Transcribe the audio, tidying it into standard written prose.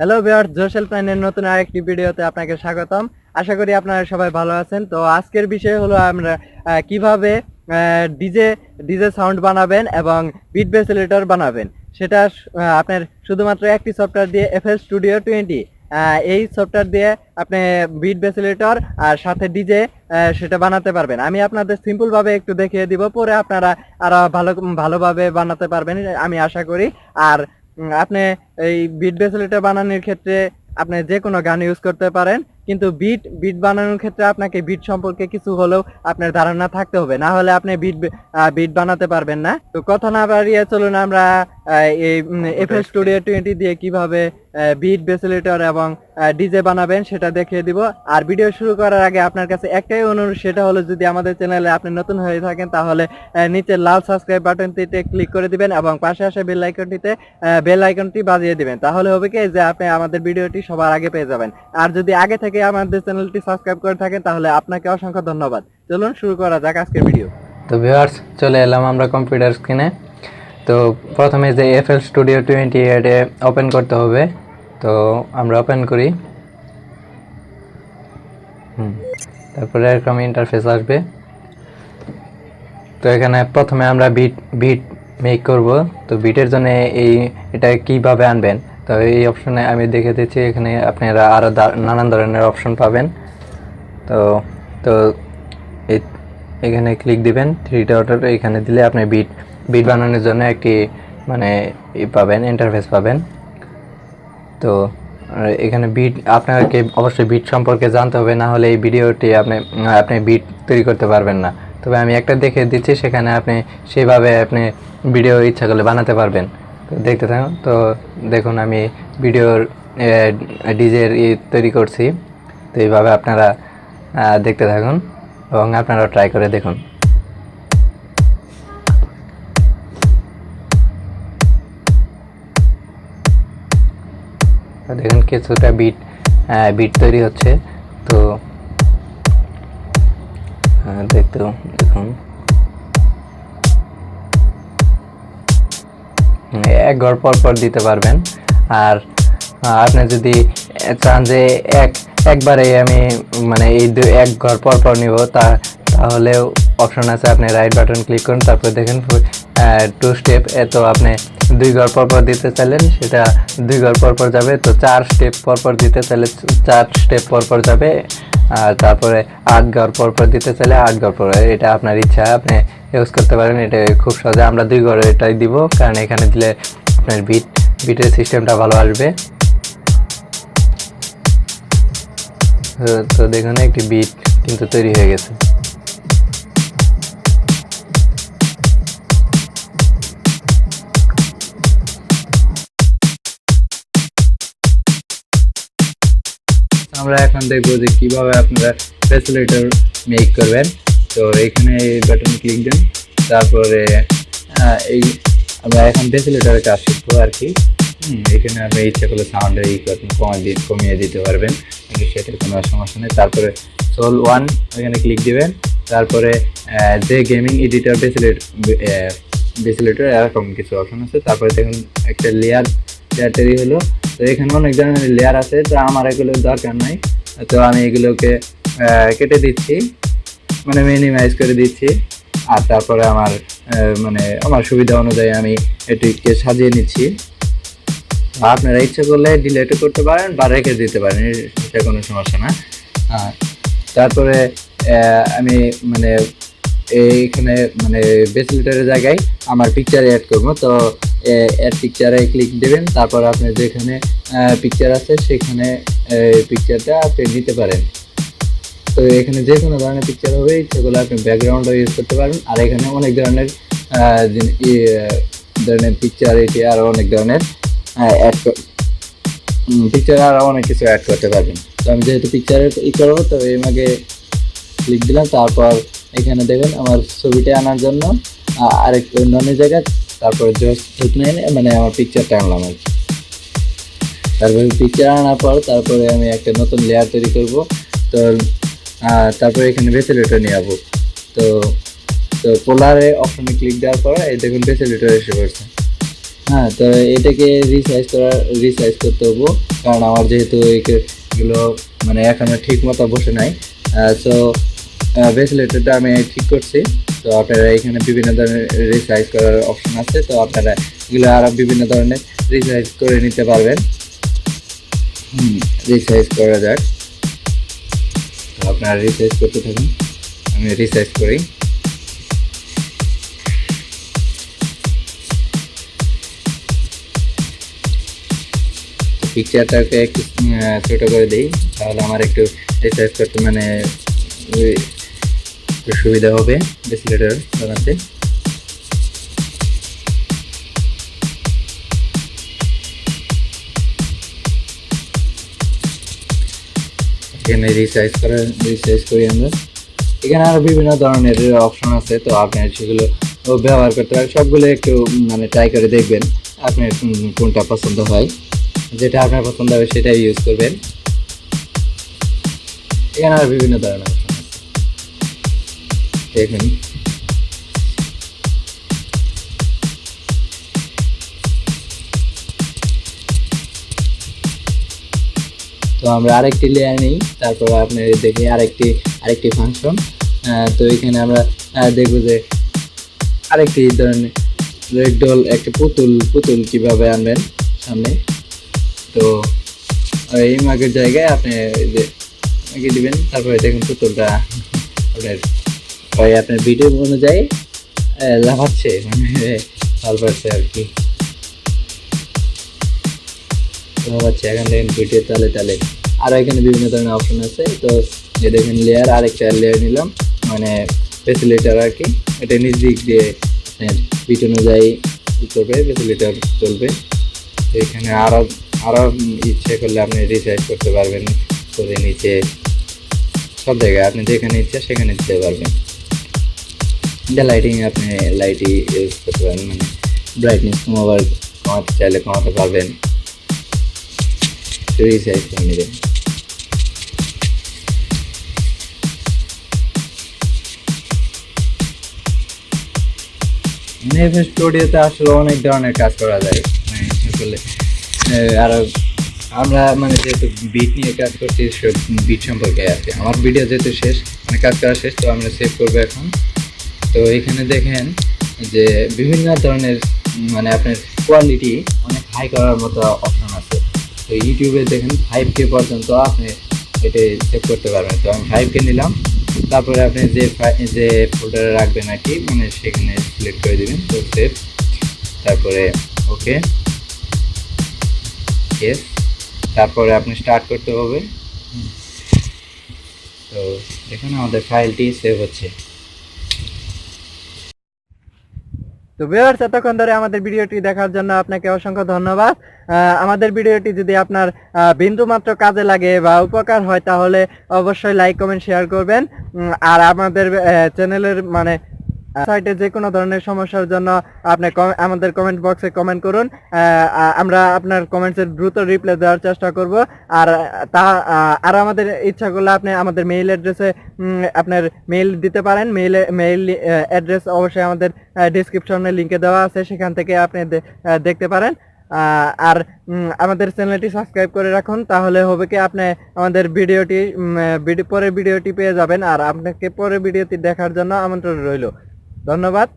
Hello viewers, হেল্প9 এর নতুন আরেকটি ভিডিওতে আপনাকে স্বাগতম। আশা করি আপনারা সবাই ভালো আছেন। তো আজকের বিষয় হলো আমরা কিভাবে ডিজে ডিজে সাউন্ড বানাবেন এবং বিট ভেসিলেটর বানাবেন। সেটা আপনার শুধুমাত্র একটি সফটওয়্যার দিয়ে FL Studio 20 এই সফটওয়্যার দিয়ে আপনি বিট ভেসিলেটর আর সাথে ডিজে সেটা বানাতে পারবেন। আমি আপনাদের সিম্পলভাবে একটু দেখিয়ে দিব, পরে আপনারা আরো ভালোভাবে বানাতে পারবেন আমি আশা করি। আর আপনি এই বিট ভেসিলেটর বানানোর ক্ষেত্রে আপনি যে কোনো গান ইউজ করতে পারেন, কিন্তু বিট বানানোর ক্ষেত্রে আপনাকে বিট সম্পর্কে কিছু হলেও আপনার ধারণা থাকতে হবে, না হলে আপনি বিট বানাতে পারবেন না। তো কথা না বাড়িয়ে চলুন আমরা এই FL Studio 20 দিয়ে কিভাবে বিট ভেসিলেটর এবং ডিজে বানাবেন সেটা দেখিয়ে দিব। আর ভিডিও শুরু করার আগে আপনার কাছে একটাই অনুরোধ, সেটা হলো যদি আমাদের চ্যানেলে আপনি নতুন হয়ে থাকেন তাহলে নিচে লাল সাবস্ক্রাইব বাটনটিতে ক্লিক করে দিবেন এবং পাশে আসা বেল আইকনটি বাজিয়ে দিবেন। তাহলে হবে কি যে আপনি আমাদের ভিডিওটি সবার আগে পেয়ে যাবেন। আর যদি আগে থেকে আমাদের চ্যানেলটি সাবস্ক্রাইব করে থাকেন তাহলে আপনাকে অসংখ্য ধন্যবাদ। চলুন শুরু করা যাক আজকের ভিডিও। তো ভিউয়ার্স, চলে এলাম আমরা কম্পিউটার স্ক্রিনে। তো প্রথমে যে FL Studio 20 এটা ওপেন করতে হবে। তো আমরা ওপেন করি। তারপরে এরকম ইন্টারফেস আসবে। তো এখানে প্রথমে আমরা বিট মেক করব। তো বিটের জন্য এটা কিভাবে আনবেন, তো এই অপশনে আমি দেখে দিচ্ছি। এখানে আপনারা আরও নানান ধরনের অপশন পাবেন। তো তো এখানে ক্লিক দিবেন, থ্রি ডটের এখানে দিলে আপনি বিট বানানোর জন্য একটি পাবেন, ইন্টারফেস পাবেন। তো এখানে আপনাকে অবশ্যই বিট সম্পর্কে জানতে হবে, না হলে এই ভিডিওটি আপনি বিট তৈরি করতে পারবেন না। তবে আমি একটা দেখে দিচ্ছি, সেখানে আপনি সেইভাবে আপনি ভিডিও ইচ্ছা করলে বানাতে পারবেন। তো দেখতে থাকুন। তো দেখুন, আমি ভিডিওর ডিজের তৈরি করছি। তো এইভাবে আপনারা দেখতে থাকুন এবং আপনারা ট্রাই করে দেখুন। দেখুন কিছুটা বিট তৈরি হচ্ছে। তো দেখুন এক ঘর পর দিতে পারবেন। আর আপনি যদি চান যে একবারে আমি এই এক ঘর পর নিব, তাহলেও অপশন আছে। আপনি রাইট বাটন ক্লিক করুন, তারপর দেখেন 2 স্টেপ। তো আপনি 2 ঘর পর দিতে চাইলেন, সেটা 2 ঘর পর যাবে। তো 4 স্টেপ পর দিতে চাইলে 4 স্টেপ পর যাবে। আর তারপরে 8 ঘর পর দিতে চাইলে 8 ঘর পর। এটা আপনার ইচ্ছা, আপনি ইউজ করতে পারেন। এটা খুব সহজে আমরা 2 ঘরে এটাই দিব, কারণ এখানে দিলে আপনার বিটের সিস্টেমটা ভালো আসবে। তো দেখুন একটি বিট কিন্তু তৈরি হয়ে গেছে। আমরা এখন দেখবো যে কিভাবে আপনারা ভেসিলেটর মেক করবেন। তো এখানে এই বাটনে ক্লিক দেন, তারপরে আমরা এখন ভেসিলেটরের কাজ শিখবো আর কি। এখানে আপনি ইচ্ছা করলে সাউন্ডের কমিয়ে দিতে পারবেন, কিন্তু সেটার কোনো সমস্যা নেই। তারপরে সোল 1 এখানে ক্লিক দিবেন। তারপরে যে গেমিং এডিটর ভেসিলেটর এরকম কিছু অপশন আছে। তারপরে দেখুন একটা লেয়ার তৈরি হলো। তো এখানে অনেক ধরনের লেয়ার আছে, তো আমার এগুলোর দরকার নাই। তো আমি এগুলোকে কেটে দিচ্ছি, মিনিমাইজ করে দিচ্ছি। আর তারপরে আমার সুবিধা অনুযায়ী আমি এটিকে সাজিয়ে নিচ্ছি। আপনারা ইচ্ছা করলে ডিলেটও করতে পারেন বা রেখে দিতে পারেন, সেটা কোনো সমস্যা না। তারপরে আমি এইখানে ভেসিলেটরের জায়গায় আমার পিকচার অ্যাড করবো। তো অ্যাড পিকচারে ক্লিক দেবেন। তারপর আপনার যেখানে পিকচার আছে সেখানে পিকচারটা আপনি দিতে পারেন। তো এখানে যে কোনো ধরনের পিকচার হবে, ইচ্ছা করলে আপনি ব্যাকগ্রাউন্ডও ইউজ করতে পারেন। আর এখানে অনেক ধরনের পিকচার, এটি আরও অনেক ধরনের পিকচার আরও অনেক কিছু অ্যাড করতে পারবেন। তো আমি যেহেতু পিকচারের করবো, তো আমাকে ক্লিক দিলাম। তারপর এখানে দেখবেন আমার ছবিটা আনার জন্য আরেক অন্য জায়গায়, তারপরে help9 আমার পিকচারটা আনলাম আর কি। তারপরে পিকচার আনার পর তারপরে আমি একটা নতুন লেয়ার তৈরি করব। তো তারপরে এখানে ভেসিলেটর নিয়ে যাবো। তো পোলারে অপশনে ক্লিক দেওয়ার পর এই দেখুন ভেসিলেটর এসে পড়ছে। হ্যাঁ, তো এটাকে রিসাইজ করতে হবো, কারণ আমার যেহেতু এগুলো মানে এখনো ঠিক মতো বসে নাই। সো ভেসিলেটরটা আমি ঠিক করছি। তো আপনারা এখানে বিভিন্ন ধরনের রিসাইজ করার অপশন আছে, তো আপনারা এগুলো আরও বিভিন্ন ধরনের রিসাইজ করে নিতে পারবেন। রিসাইজ করা যাক। তো আপনারা রিসাইজ করতে থাকুন, আমি রিসাইজ করি। পিকচারটাকে একটু ছোটো করে দিই, তাহলে আমার একটু রিসার্চ করতে মানে একটু সুবিধা হবে ভেসিলেটর বানাতে। এখানে রিসাইজ করি আমরা। এখানে আরও বিভিন্ন ধরনের অপশন আছে, তো আপনার সেগুলো ব্যবহার করতে পারেন। সবগুলো একটু মানে ট্রাই করে দেখবেন আপনার কোনটা পছন্দ হয়। যেটা আপনার পছন্দ হবে সেটাই ইউজ করবেন। এখানে আর বিভিন্ন ধরনের অপশন আছে, দেখুন। তো আমরা আরেকটি লেয়ার নিই, তারপর আপনার দেখি আরেকটি ফাংশন। তো এখানে আমরা দেখবো যে আরেকটি ধরনের রেকডল, একটা পুতুল কিভাবে আনবেন সামনে। তো এই মাগের জায়গায় আপনি যে মাগে দিবেন, তারপরে দেখুন পুতুলটা আপনার ভিডিও অনুযায়ী লাফাচ্ছে, মানে ভাল পাচ্ছে আর কি, লাফাচ্ছে। এখন দেখেন ভিডিও তালে আরও এখানে বিভিন্ন ধরনের অপশন আছে। তো যে দেখেন লেয়ার, আরেকটা লেয়ার নিলাম, মানে ফেসিলিটার আর কি। এটা নিজ দিক দিয়ে আপনার ভিডিও অনুযায়ী করবে, ফেসিলিটার চলবে। তো এখানে আরও ইচ্ছে করলে আপনি রিসাইজ করতে পারবেন, করে নিচে সব জায়গায় আপনি যেখানে ইচ্ছা সেখানে দিতে পারবেন। এটা লাইটিং, আপনি লাইটই ইউজ করতে পারেন, মানে ব্রাইটনেস কমাতে চাইলে কমাতে পারবেন, রিসাইজ করে নেবেন। এফএস স্টুডিওতে আসলে অনেক ধরনের কাজ করা যায়, আসলে আর আমরা মানে যেহেতু বিট নিয়ে কাজ করছি, সব বিট সম্পর্কে আছে। আমার ভিডিও যেহেতু শেষ, মানে কাজ করা শেষ, তো আমরা সেভ করবো এখন। তো এখানে দেখেন যে বিভিন্ন ধরনের মানে আপনার কোয়ালিটি অনেক হাই করার মতো অপশন আছে। তো ইউটিউবে দেখেন 5K পর্যন্ত আপনি এটা সেভ করতে পারবেন। তো আমি 5K নিলাম, তারপরে আপনি যে ফোল্ডারে রাখবেন আর কি, মানে সেখানে সিলেক্ট করে দেবেন। তো সেভ, তারপরে ওকে, ইয়েস, তারপরে আপনি স্টার্ট করতে হবে। তো দেখুন আমাদের ফাইলটি সেভ হচ্ছে। তো ভিউয়ার্স, এতক্ষণ ধরে আমাদের ভিডিওটি দেখার জন্য আপনাকে অসংখ্য ধন্যবাদ। আমাদের ভিডিওটি যদি আপনার বিন্দু মাত্র কাজে লাগে বা উপকার হয়, তাহলে অবশ্যই লাইক, কমেন্ট, শেয়ার করবেন। আর আমাদের চ্যানেলের মানে সাইটে যে কোনো ধরনের সমস্যার জন্য আপনি আমাদের কমেন্ট বক্সে কমেন্ট করুন। আমরা আপনার কমেন্টসের দ্রুত রিপ্লাই দেওয়ার চেষ্টা করব। আর আর আমাদের ইচ্ছা করলে আপনি আমাদের মেইল অ্যাড্রেসে আপনার মেইল দিতে পারেন। মেইল অ্যাড্রেস অবশ্যই আমাদের ডিসক্রিপশনে লিঙ্কে দেওয়া আছে, সেখান থেকে আপনি দেখতে পারেন। আর আমাদের চ্যানেলটি সাবস্ক্রাইব করে রাখুন, তাহলে হবে কি আপনি আমাদের পরের ভিডিওটি পেয়ে যাবেন। আর আপনাকে পরের ভিডিওটি দেখার জন্য আমন্ত্রণ রইল। ধন্যবাদ।